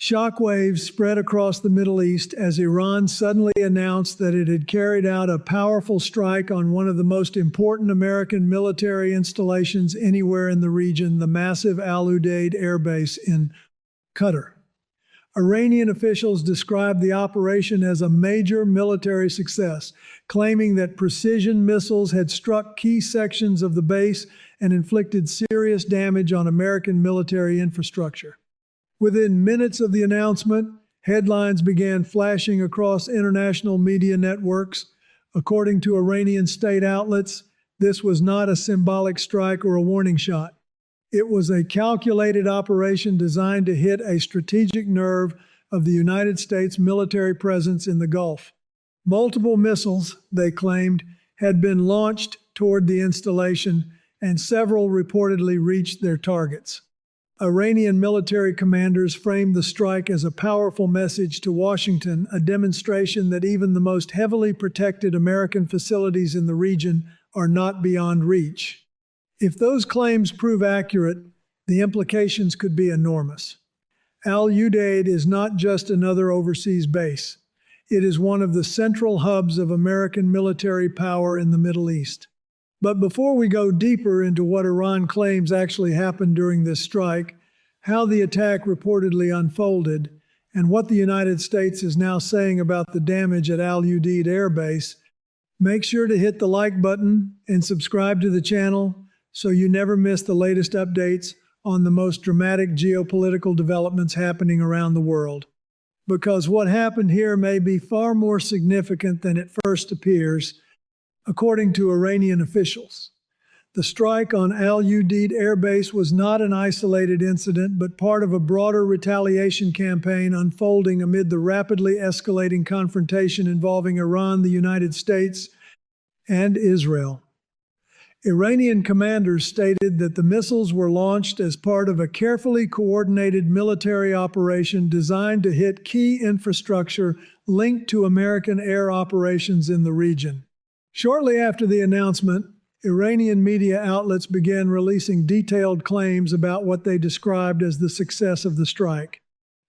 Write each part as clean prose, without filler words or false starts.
Shockwaves spread across the Middle East as Iran suddenly announced that it had carried out a powerful strike on one of the most important American military installations anywhere in the region, the massive Al Udeid Air Base in Qatar. Iranian officials described the operation as a major military success, claiming that precision missiles had struck key sections of the base and inflicted serious damage on American military infrastructure. Within minutes of the announcement, headlines began flashing across international media networks. According to Iranian state outlets, this was not a symbolic strike or a warning shot. It was a calculated operation designed to hit a strategic nerve of the United States military presence in the Gulf. Multiple missiles, they claimed, had been launched toward the installation, and several reportedly reached their targets. Iranian military commanders framed the strike as a powerful message to Washington, a demonstration that even the most heavily protected American facilities in the region are not beyond reach. If those claims prove accurate, the implications could be enormous. Al Udeid is not just another overseas base. It is one of the central hubs of American military power in the Middle East. But before we go deeper into what Iran claims actually happened during this strike, how the attack reportedly unfolded, and what the United States is now saying about the damage at Al Udeid Air Base, make sure to hit the like button and subscribe to the channel so you never miss the latest updates on the most dramatic geopolitical developments happening around the world. Because what happened here may be far more significant than it first appears, according to Iranian officials. The strike on Al Udeid Air Base was not an isolated incident, but part of a broader retaliation campaign unfolding amid the rapidly escalating confrontation involving Iran, the United States, and Israel. Iranian commanders stated that the missiles were launched as part of a carefully coordinated military operation designed to hit key infrastructure linked to American air operations in the region. Shortly after the announcement, Iranian media outlets began releasing detailed claims about what they described as the success of the strike.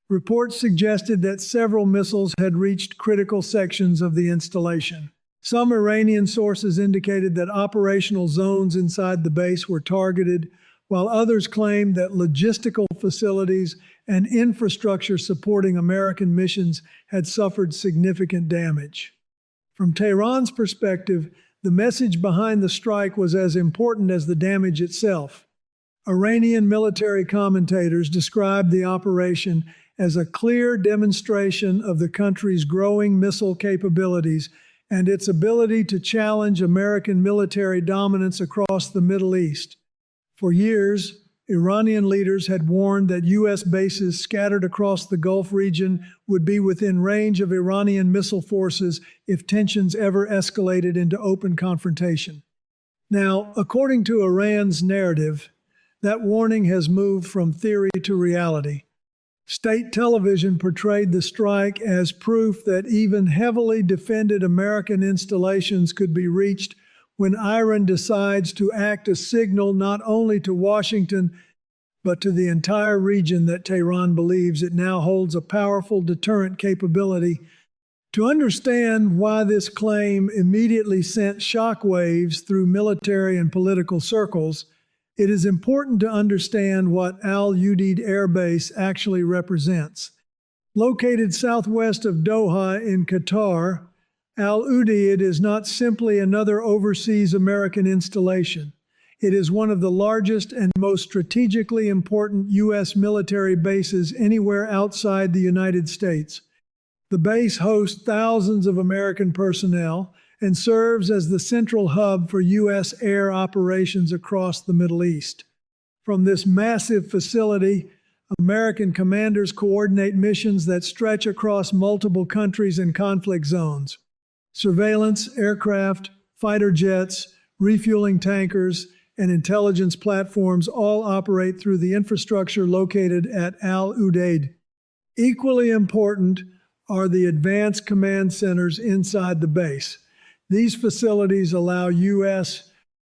Reports suggested that several missiles had reached critical sections of the installation. Some Iranian sources indicated that operational zones inside the base were targeted, while others claimed that logistical facilities and infrastructure supporting American missions had suffered significant damage. From Tehran's perspective, the message behind the strike was as important as the damage itself. Iranian military commentators described the operation as a clear demonstration of the country's growing missile capabilities and its ability to challenge American military dominance across the Middle East. For years, Iranian leaders had warned that U.S. bases scattered across the Gulf region would be within range of Iranian missile forces if tensions ever escalated into open confrontation. Now, according to Iran's narrative, that warning has moved from theory to reality. State television portrayed the strike as proof that even heavily defended American installations could be reached when Iran decides to act a signal not only to Washington, but to the entire region that Tehran believes it now holds a powerful deterrent capability. To understand why this claim immediately sent shockwaves through military and political circles, it is important to understand what Al Udeid Air Base actually represents. Located southwest of Doha in Qatar, Al Udeid is not simply another overseas American installation. It is one of the largest and most strategically important U.S. military bases anywhere outside the United States. The base hosts thousands of American personnel and serves as the central hub for U.S. air operations across the Middle East. From this massive facility, American commanders coordinate missions that stretch across multiple countries and conflict zones. Surveillance, aircraft, fighter jets, refueling tankers, and intelligence platforms all operate through the infrastructure located at Al Udeid. Equally important are the advanced command centers inside the base. These facilities allow U.S.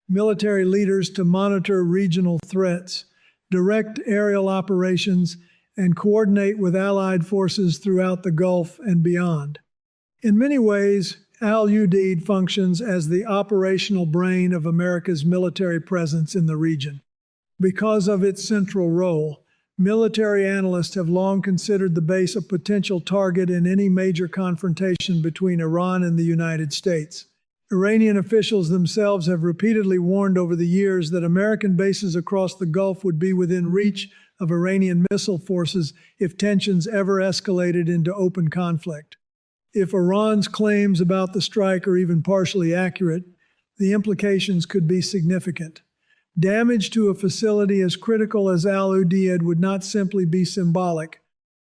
military leaders to monitor regional threats, direct aerial operations, and coordinate with Allied forces throughout the Gulf and beyond. In many ways, Al-Udeid functions as the operational brain of America's military presence in the region. Because of its central role, military analysts have long considered the base a potential target in any major confrontation between Iran and the United States. Iranian officials themselves have repeatedly warned over the years that American bases across the Gulf would be within reach of Iranian missile forces if tensions ever escalated into open conflict. If Iran's claims about the strike are even partially accurate, the implications could be significant. Damage to a facility as critical as Al-Udeid would not simply be symbolic.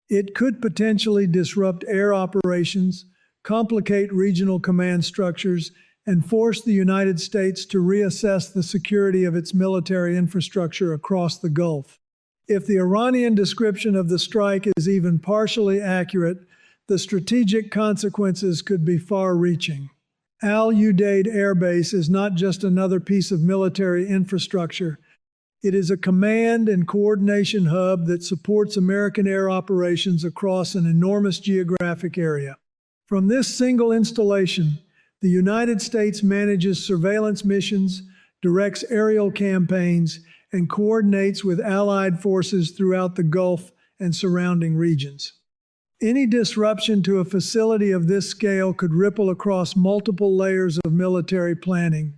It could potentially disrupt air operations, complicate regional command structures, and force the United States to reassess the security of its military infrastructure across the Gulf. If the Iranian description of the strike is even partially accurate, the strategic consequences could be far-reaching. Al-Udeid Air Base is not just another piece of military infrastructure. It is a command and coordination hub that supports American air operations across an enormous geographic area. From this single installation, the United States manages surveillance missions, directs aerial campaigns, and coordinates with Allied forces throughout the Gulf and surrounding regions. Any disruption to a facility of this scale could ripple across multiple layers of military planning.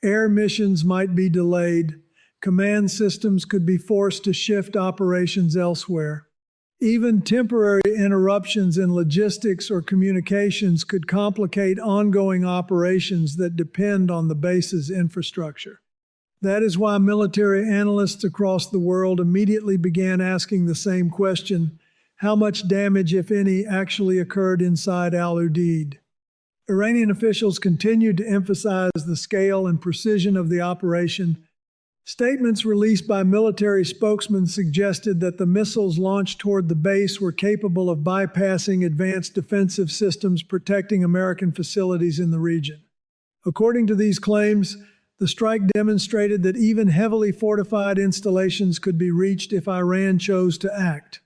Air missions might be delayed. Command systems could be forced to shift operations elsewhere. Even temporary interruptions in logistics or communications could complicate ongoing operations that depend on the base's infrastructure. That is why military analysts across the world immediately began asking the same question: how much damage, if any, actually occurred inside Al-Udeid? Iranian officials continued to emphasize the scale and precision of the operation. Statements released by military spokesmen suggested that the missiles launched toward the base were capable of bypassing advanced defensive systems protecting American facilities in the region. According to these claims, the strike demonstrated that even heavily fortified installations could be reached if Iran chose to act.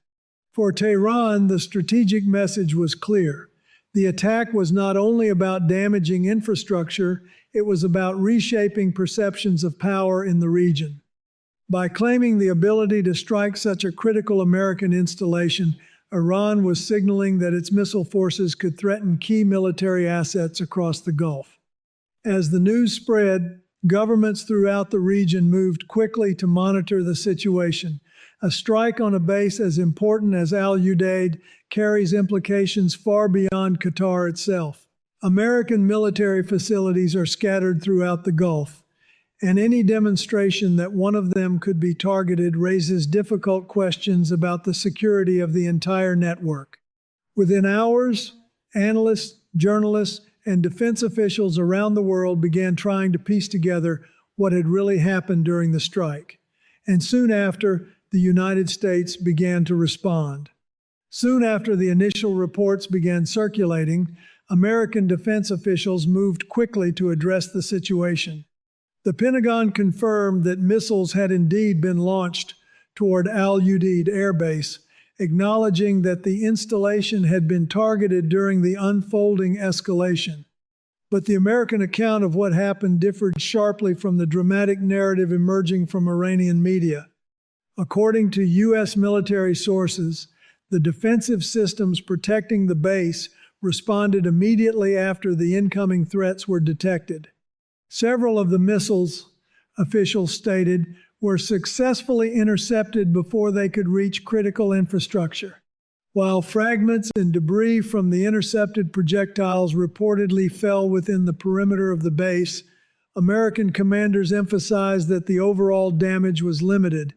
For Tehran, the strategic message was clear. The attack was not only about damaging infrastructure, it was about reshaping perceptions of power in the region. By claiming the ability to strike such a critical American installation, Iran was signaling that its missile forces could threaten key military assets across the Gulf. As the news spread, governments throughout the region moved quickly to monitor the situation. A strike on a base as important as Al-Udeid carries implications far beyond Qatar itself. American military facilities are scattered throughout the Gulf, and any demonstration that one of them could be targeted raises difficult questions about the security of the entire network. Within hours, analysts, journalists, and defense officials around the world began trying to piece together what had really happened during the strike. And soon after, the United States began to respond. Soon after the initial reports began circulating, American defense officials moved quickly to address the situation. The Pentagon confirmed that missiles had indeed been launched toward Al-Udeid Air Base, acknowledging that the installation had been targeted during the unfolding escalation. But the American account of what happened differed sharply from the dramatic narrative emerging from Iranian media. According to U.S. military sources, the defensive systems protecting the base responded immediately after the incoming threats were detected. Several of the missiles, officials stated, were successfully intercepted before they could reach critical infrastructure. While fragments and debris from the intercepted projectiles reportedly fell within the perimeter of the base, American commanders emphasized that the overall damage was limited.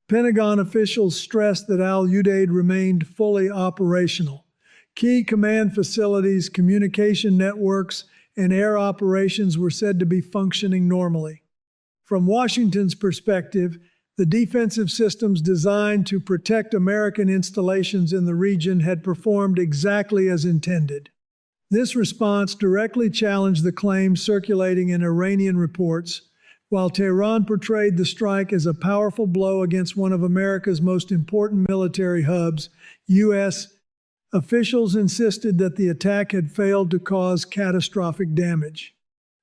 Pentagon officials stressed that Al-Udeid remained fully operational. Key command facilities, communication networks, and air operations were said to be functioning normally. From Washington's perspective, the defensive systems designed to protect American installations in the region had performed exactly as intended. This response directly challenged the claims circulating in Iranian reports. While Tehran portrayed the strike as a powerful blow against one of America's most important military hubs, U.S. officials insisted that the attack had failed to cause catastrophic damage.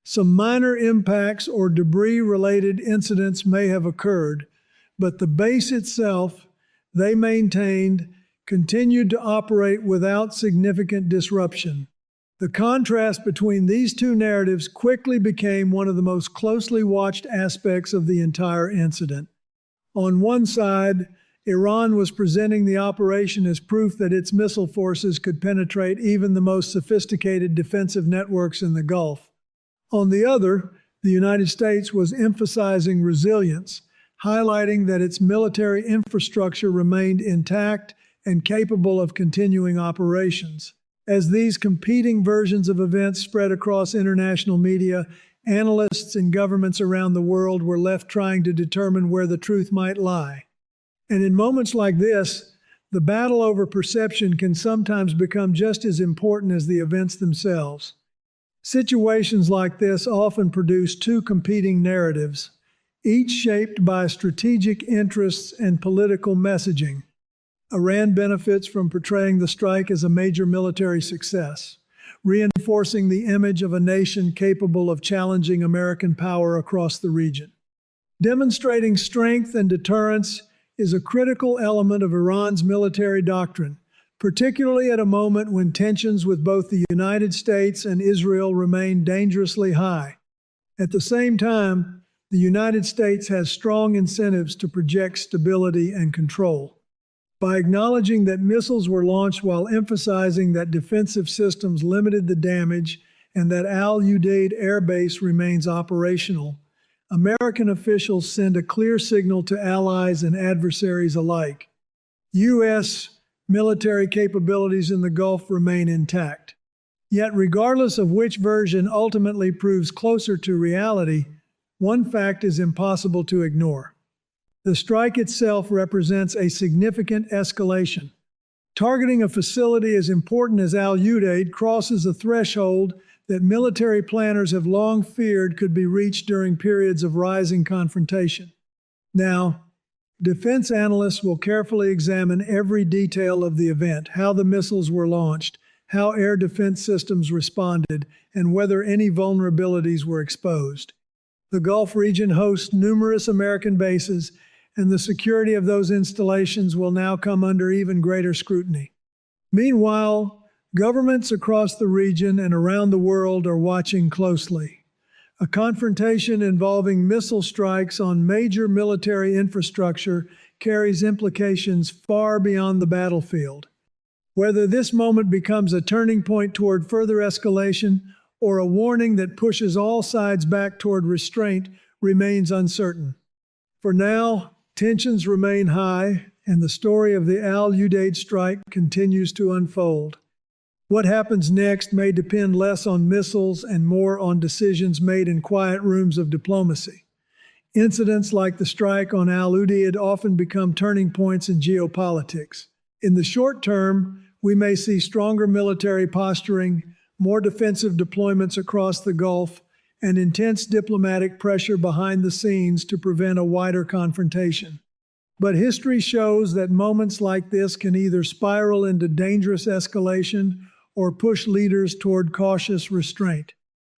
Some minor impacts or debris-related incidents may have occurred, but the base itself, they maintained, continued to operate without significant disruption. The contrast between these two narratives quickly became one of the most closely watched aspects of the entire incident. On one side, Iran was presenting the operation as proof that its missile forces could penetrate even the most sophisticated defensive networks in the Gulf. On the other, the United States was emphasizing resilience, highlighting that its military infrastructure remained intact and capable of continuing operations. As these competing versions of events spread across international media, analysts and governments around the world were left trying to determine where the truth might lie. And in moments like this, the battle over perception can sometimes become just as important as the events themselves. Situations like this often produce two competing narratives, each shaped by strategic interests and political messaging. Iran benefits from portraying the strike as a major military success, reinforcing the image of a nation capable of challenging American power across the region. Demonstrating strength and deterrence is a critical element of Iran's military doctrine, particularly at a moment when tensions with both the United States and Israel remain dangerously high. At the same time, the United States has strong incentives to project stability and control. By acknowledging that missiles were launched while emphasizing that defensive systems limited the damage and that Udeid Air Base remains operational, American officials send a clear signal to allies and adversaries alike. U.S. military capabilities in the Gulf remain intact. Yet, regardless of which version ultimately proves closer to reality, one fact is impossible to ignore. The strike itself represents a significant escalation. Targeting a facility as important as Udeid crosses a threshold that military planners have long feared could be reached during periods of rising confrontation. Now, defense analysts will carefully examine every detail of the event, how the missiles were launched, how air defense systems responded, and whether any vulnerabilities were exposed. The Gulf region hosts numerous American bases, and the security of those installations will now come under even greater scrutiny. Meanwhile, governments across the region and around the world are watching closely. A confrontation involving missile strikes on major military infrastructure carries implications far beyond the battlefield. Whether this moment becomes a turning point toward further escalation or a warning that pushes all sides back toward restraint remains uncertain. For now, tensions remain high, and the story of the Udeid strike continues to unfold. What happens next may depend less on missiles and more on decisions made in quiet rooms of diplomacy. Incidents like the strike on Udeid often become turning points in geopolitics. In the short term, we may see stronger military posturing, more defensive deployments across the Gulf, and intense diplomatic pressure behind the scenes to prevent a wider confrontation. But history shows that moments like this can either spiral into dangerous escalation or push leaders toward cautious restraint.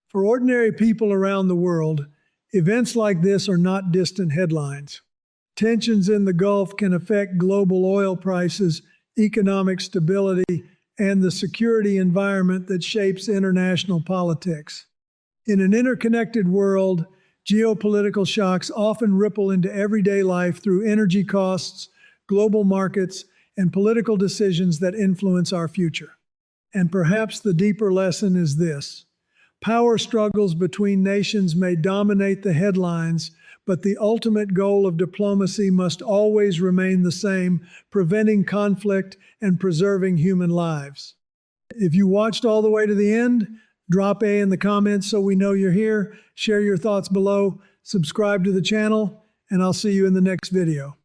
For ordinary people around the world, events like this are not distant headlines. Tensions in the Gulf can affect global oil prices, economic stability, and the security environment that shapes international politics. In an interconnected world, geopolitical shocks often ripple into everyday life through energy costs, global markets, and political decisions that influence our future. And perhaps the deeper lesson is this: power struggles between nations may dominate the headlines, but the ultimate goal of diplomacy must always remain the same: preventing conflict and preserving human lives. If you watched all the way to the end, drop A in the comments so we know you're here. Share your thoughts below, subscribe to the channel, and I'll see you in the next video.